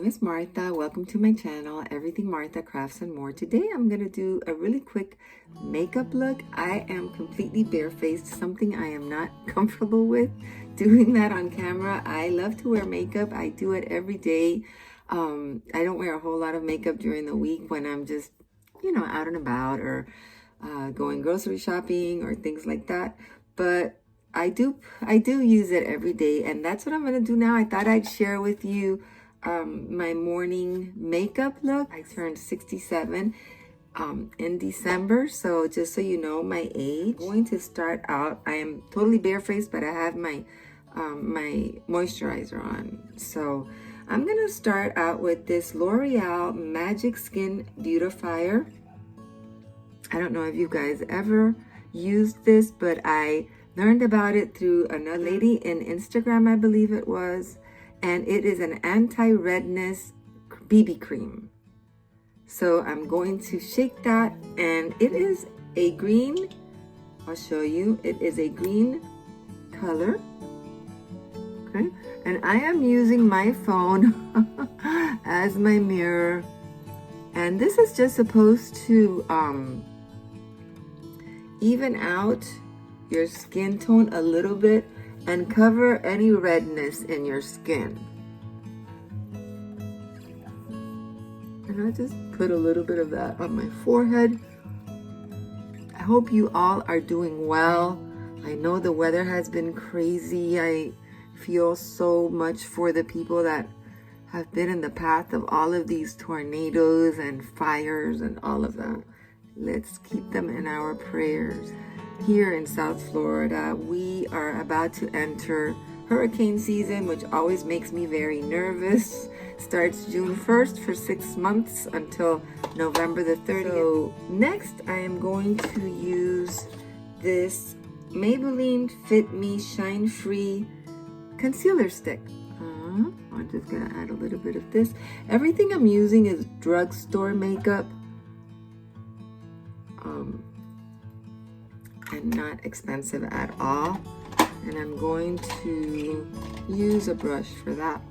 name is Martha. Welcome to my channel, Everything Martha Crafts and More. Today I'm going to do a really quick makeup look. I am completely barefaced, something I am not comfortable with doing that on camera. I love to wear makeup. I do it every day. I don't wear a whole lot of makeup during the week when I'm just, out and about or going grocery shopping or things like that. But I do use it every day, and that's what I'm going to do now. I thought I'd share with you my morning makeup look. I turned 67 in December, so just so you know my age. I'm going to start out, I am totally barefaced, but I have my my moisturizer on. So I'm going to start out with this L'Oreal Magic Skin Beautifier. I don't know if you guys ever used this, but I learned about it through another lady in Instagram, I believe it was, and it is an anti-redness BB cream. So I'm going to shake that, and it is a green, I'll show you, it is a green color, okay? And I am using my phone as my mirror, and this is just supposed to even out your skin tone a little bit and cover any redness in your skin. And I just put a little bit of that on my forehead. I hope you all are doing well. I know the weather has been crazy. I feel so much for the people that have been in the path of all of these tornadoes and fires and all of that. Let's keep them in our prayers. Here in South Florida, we are about to enter hurricane season, which always makes me very nervous. Starts June 1st for 6 months until November the 30th. So next, I am going to use this Maybelline Fit Me Shine Free Concealer Stick. I'm just gonna add a little bit of this. Everything I'm using is drugstore makeup. And not expensive at all. And I'm going to use a brush for that.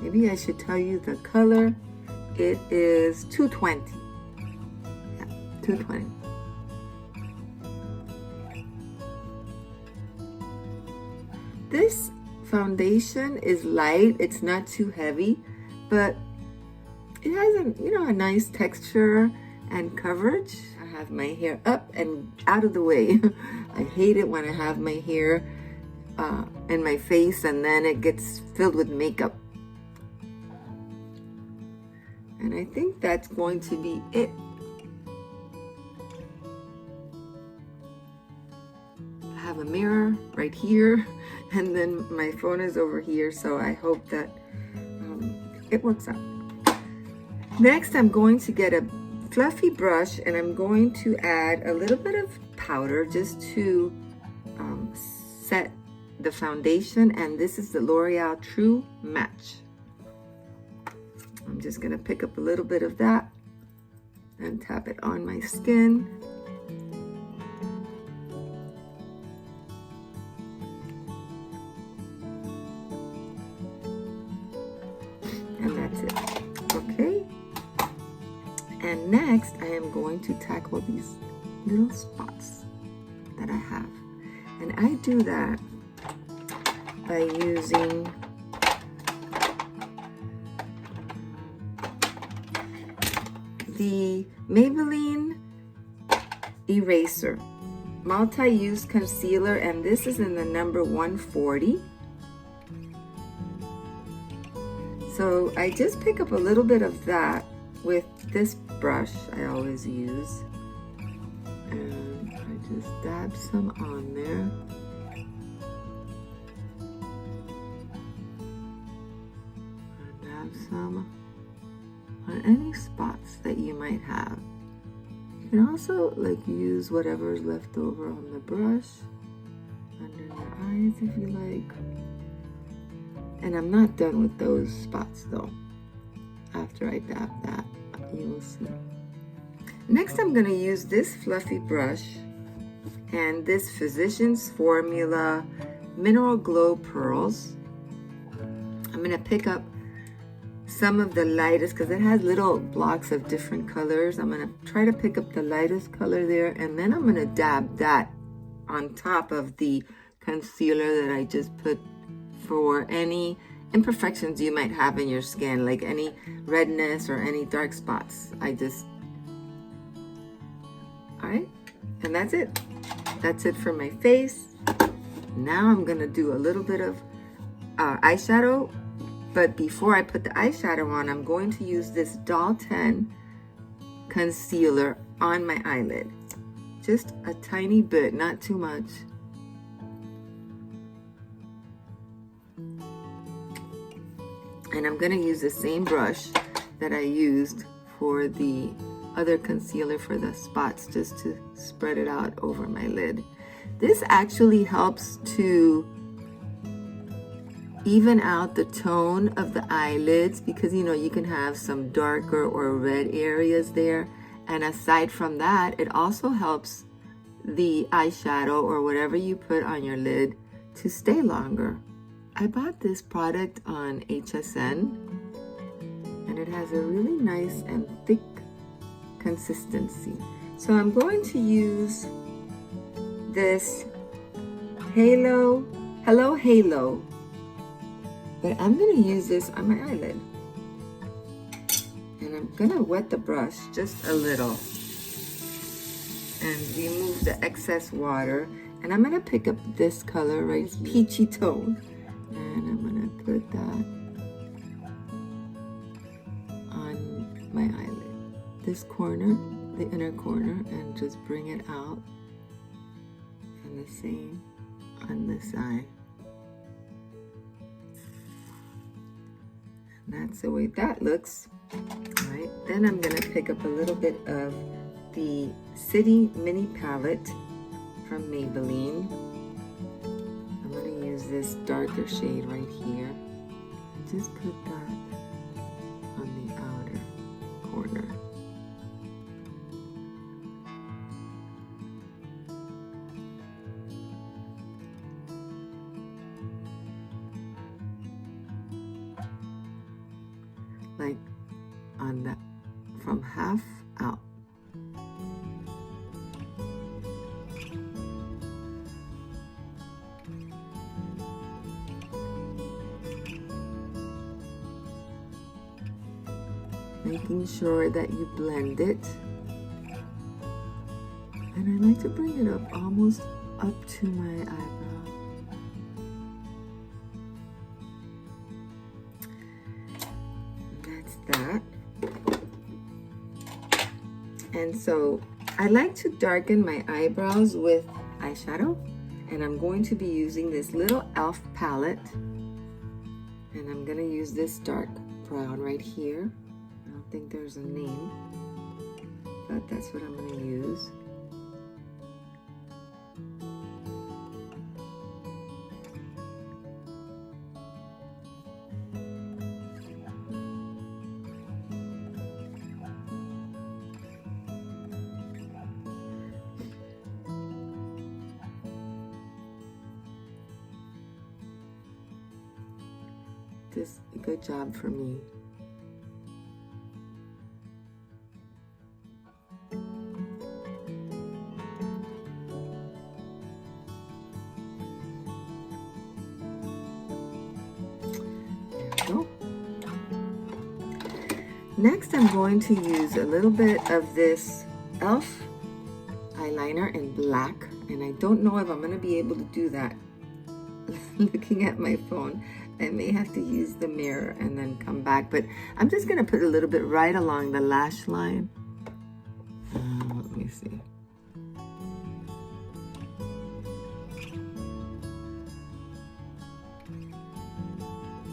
Maybe I should tell you the color. It is 220. Yeah, 220. This foundation is light. It's not too heavy, but it has a nice texture and coverage. I have my hair up and out of the way. I hate it when I have my hair in my face and then it gets filled with makeup. And I think that's going to be it. I have a mirror right here, and then my phone is over here, so I hope that it works out. Next, I'm going to get a fluffy brush, and I'm going to add a little bit of powder just to set the foundation, and this is the L'Oreal True Match. I'm just going to pick up a little bit of that and tap it on my skin. And that's it. Okay. And next, I am going to tackle these little spots that I have. And I do that by using the Maybelline Eraser Multi-Use Concealer, and this is in the number 140. So I just pick up a little bit of that with this brush I always use, and I just dab some on there. And dab some on any spots that you might have. You can also use whatever's left over on the brush under your eyes if you like. And I'm not done with those spots though. After I dab that, you will see. Next, I'm going to use this fluffy brush and this Physicians Formula Mineral Glow Pearls. I'm going to pick up some of the lightest, because it has little blocks of different colors. I'm going to try to pick up the lightest color there, and then I'm going to dab that on top of the concealer that I just put for any imperfections you might have in your skin, like any redness or any dark spots. Alright, and that's it. That's it for my face. Now I'm going to do a little bit of eyeshadow. But before I put the eyeshadow on, I'm going to use this Doll 10 concealer on my eyelid. Just a tiny bit, not too much. And I'm going to use the same brush that I used for the other concealer for the spots, just to spread it out over my lid. This actually helps to even out the tone of the eyelids, because you know you can have some darker or red areas there, and aside from that, it also helps the eyeshadow or whatever you put on your lid to stay longer. I bought this product on HSN, and it has a really nice and thick consistency. So I'm going to use this Hello Halo, but I'm going to use this on my eyelid. And I'm going to wet the brush just a little and remove the excess water. And I'm going to pick up this color right here, peachy tone. And I'm going to put that on my eyelid. This corner, the inner corner, and just bring it out. And the same on this side. That's the way that looks. All right, then I'm gonna pick up a little bit of the City Mini Palette from Maybelline. I'm gonna use this darker shade right here. Just put that on the outer corner. Like on that, from half out. Making sure that you blend it. And I like to bring it up almost up to my eyebrow. That. And so I like to darken my eyebrows with eyeshadow, and I'm going to be using this little e.l.f. palette, and I'm going to use this dark brown right here. I don't think there's a name, but that's what I'm going to use. Just a good job for me. There we go. Next, I'm going to use a little bit of this e.l.f. eyeliner in black, and I don't know if I'm going to be able to do that looking at my phone. I may have to use the mirror and then come back, but I'm just going to put a little bit right along the lash line. Let me see.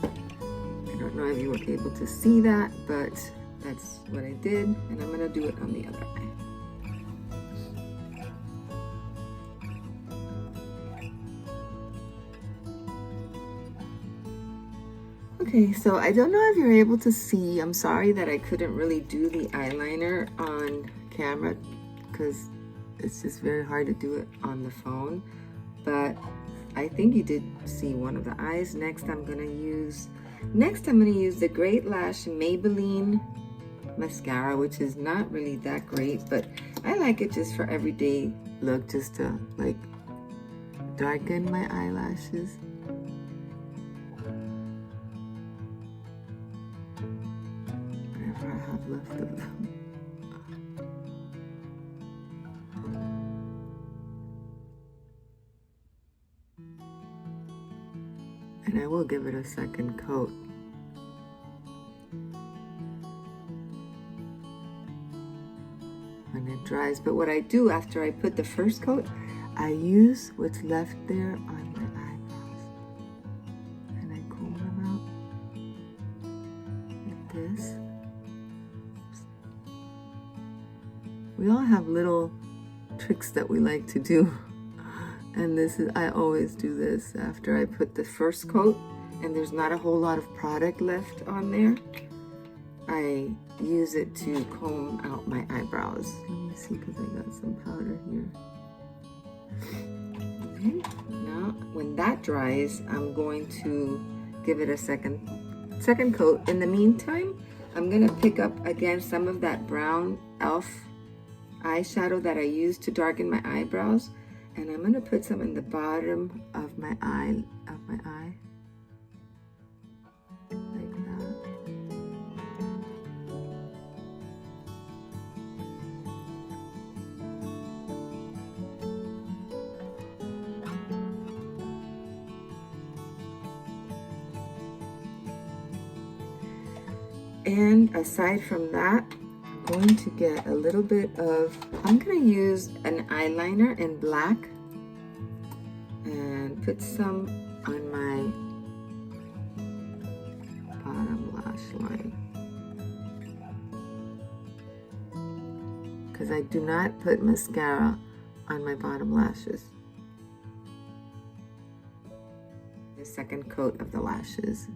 I don't know if you were able to see that, but that's what I did, and I'm going to do it on the other eye. Okay, so I don't know if you're able to see. I'm sorry that I couldn't really do the eyeliner on camera because it's just very hard to do it on the phone. But I think you did see one of the eyes. Next I'm gonna use the Great Lash Maybelline mascara, which is not really that great, but I like it just for everyday look, just to like darken my eyelashes. Whatever I have left of them. And I will give it a second coat. When it dries. But what I do after I put the first coat, I use what's left there on my eyebrows. And I comb them out like this. We all have little tricks that we like to do. And I always do this after I put the first coat and there's not a whole lot of product left on there. I use it to comb out my eyebrows. Let me see, because I got some powder here. Okay, now when that dries, I'm going to give it a second coat. In the meantime, I'm gonna pick up again some of that brown e.l.f. eyeshadow that I used to darken my eyebrows. And I'm gonna put some in the bottom of my eye, like that. And aside from that, going to get a little bit of, I'm going to use an eyeliner in black and put some on my bottom lash line, because I do not put mascara on my bottom lashes. The second coat of the lashes.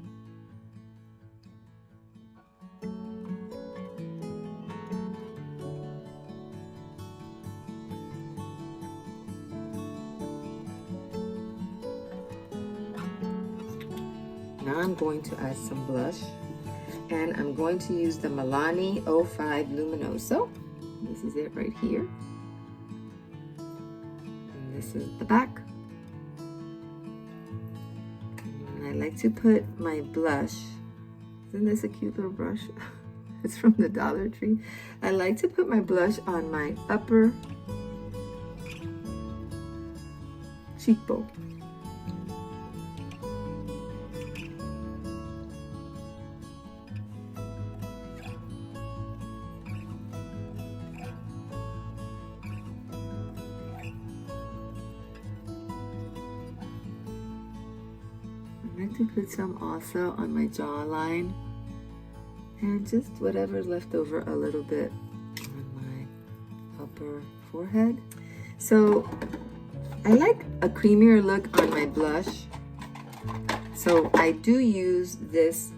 Now I'm going to add some blush, and I'm going to use the Milani 05 Luminoso. This is it right here. And this is the back. And I like to put my blush, isn't this a cute little brush? It's from the Dollar Tree. I like to put my blush on my upper cheekbone. I like to put some also on my jawline, and just whatever's left over a little bit on my upper forehead. So I like a creamier look on my blush, so I do use this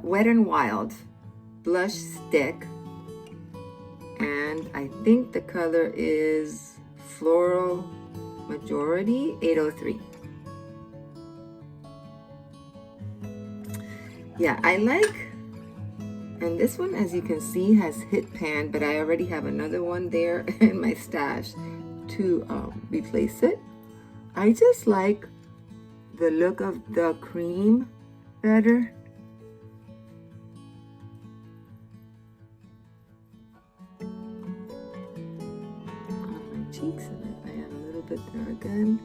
Wet n Wild blush stick, and I think the color is Floral Majority 803. Yeah, I like, and this one, as you can see, has hit pan, but I already have another one there in my stash to replace it. I just like the look of the cream better. On my cheeks, and I add a little bit there again.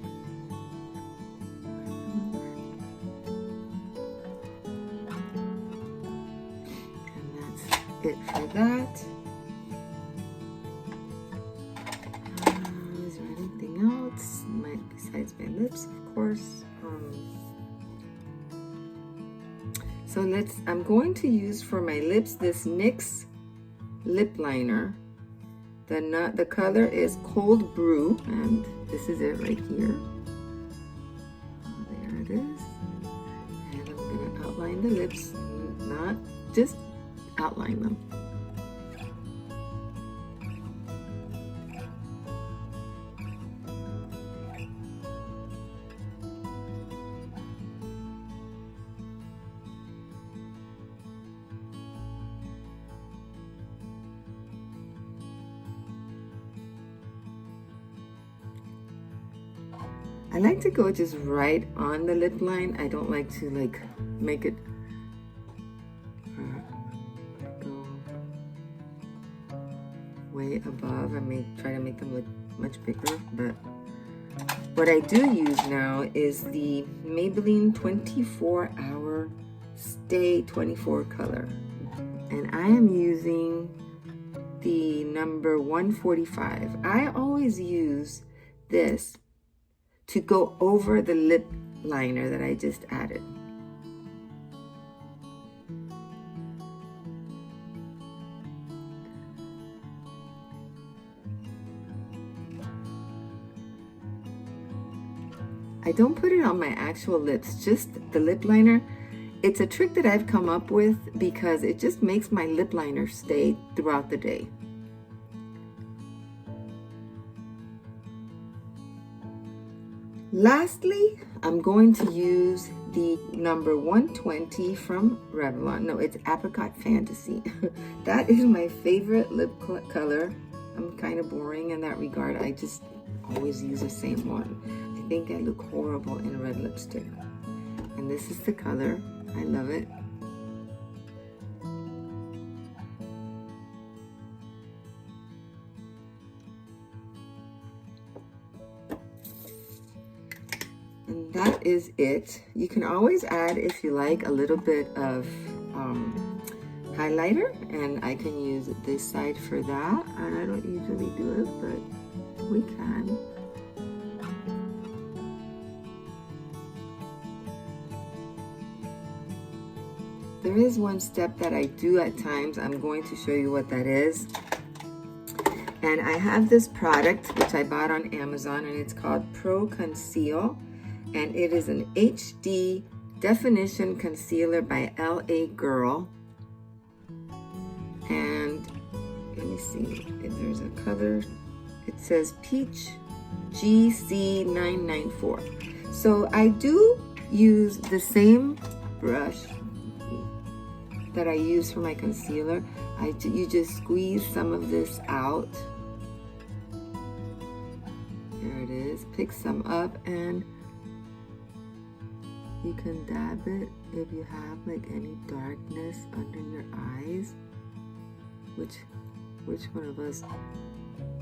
It for that. Is there anything else? Besides my lips, of course. So I'm going to use for my lips this NYX lip liner. The color is Cold Brew, and this is it right here. There it is. And I'm gonna outline the lips, not just outline them. like to go just right on the lip line. I don't like to like make it go way above. I may try to make them look much bigger, but what I do use now is the Maybelline 24-hour Stay 24 color. And I am using the number 145. I always use this to go over the lip liner that I just added. I don't put it on my actual lips, just the lip liner. It's a trick that I've come up with because it just makes my lip liner stay throughout the day. Lastly, I'm going to use the number 120 from Revlon. No, it's Apricot Fantasy. That is my favorite lip color. I'm kind of boring in that regard. I just always use the same one. I think I look horrible in red lipstick. And this is the color. I love it. And that is it. You can always add, if you like, a little bit of highlighter, and I can use this side for that. And I don't usually do it, but we can. There is one step that I do at times. I'm going to show you what that is. And I have this product which I bought on Amazon, and it's called Pro Conceal, and it is an HD definition concealer by LA Girl. And let me see if there's a color. It says Peach GC994. So I do use the same brush that I use for my concealer. You just squeeze some of this out. There it is. Pick some up, and you can dab it if you have like any darkness under your eyes. Which one of us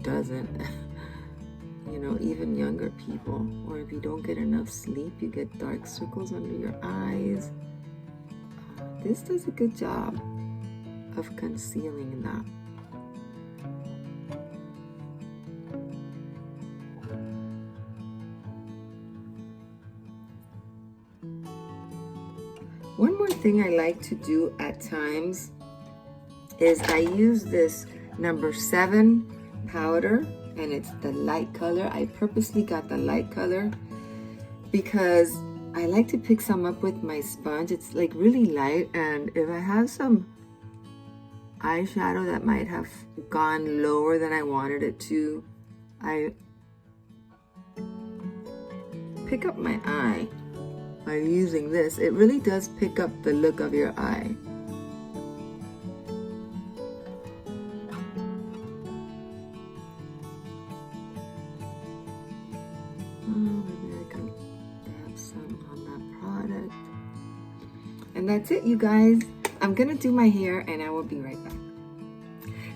doesn't? You know, even younger people. Or if you don't get enough sleep, you get dark circles under your eyes. This does a good job of concealing that. One more thing I like to do at times is I use this number 7 powder, and it's the light color. I purposely got the light color because I like to pick some up with my sponge. It's like really light, and if I have some eyeshadow that might have gone lower than I wanted it to, I pick up my eye by using this. It really does pick up the look of your eye. And that's it, you guys. I'm gonna do my hair and I will be right back.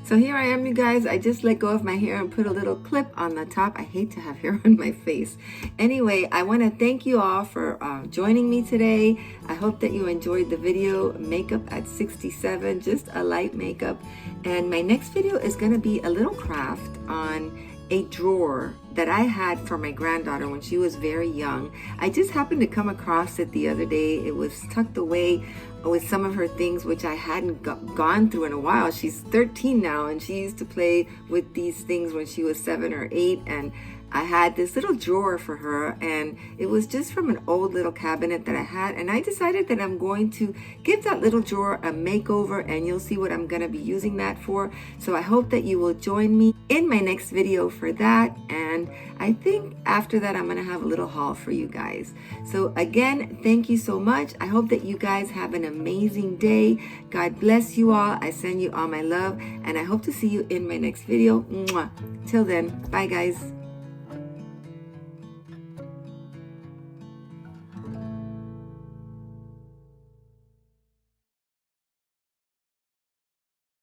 So here I am, you guys. I just let go of my hair and put a little clip on the top. I hate to have hair on my face. Anyway, I want to thank you all for joining me today. I hope that you enjoyed the video. Makeup at 67, just a light makeup. And my next video is going to be a little craft on a drawer that I had for my granddaughter when she was very young. I just happened to come across it the other day. It was tucked away with some of her things which I hadn't gone through in a while. She's 13 now, and she used to play with these things when she was 7 or 8, and I had this little drawer for her, and it was just from an old little cabinet that I had, and I decided that I'm going to give that little drawer a makeover, and you'll see what I'm going to be using that for. So I hope that you will join me in my next video for that, and I think after that I'm going to have a little haul for you guys. So again, thank you so much. I hope that you guys have an amazing day. God bless you all. I send you all my love, and I hope to see you in my next video. Mwah. Till then, bye guys.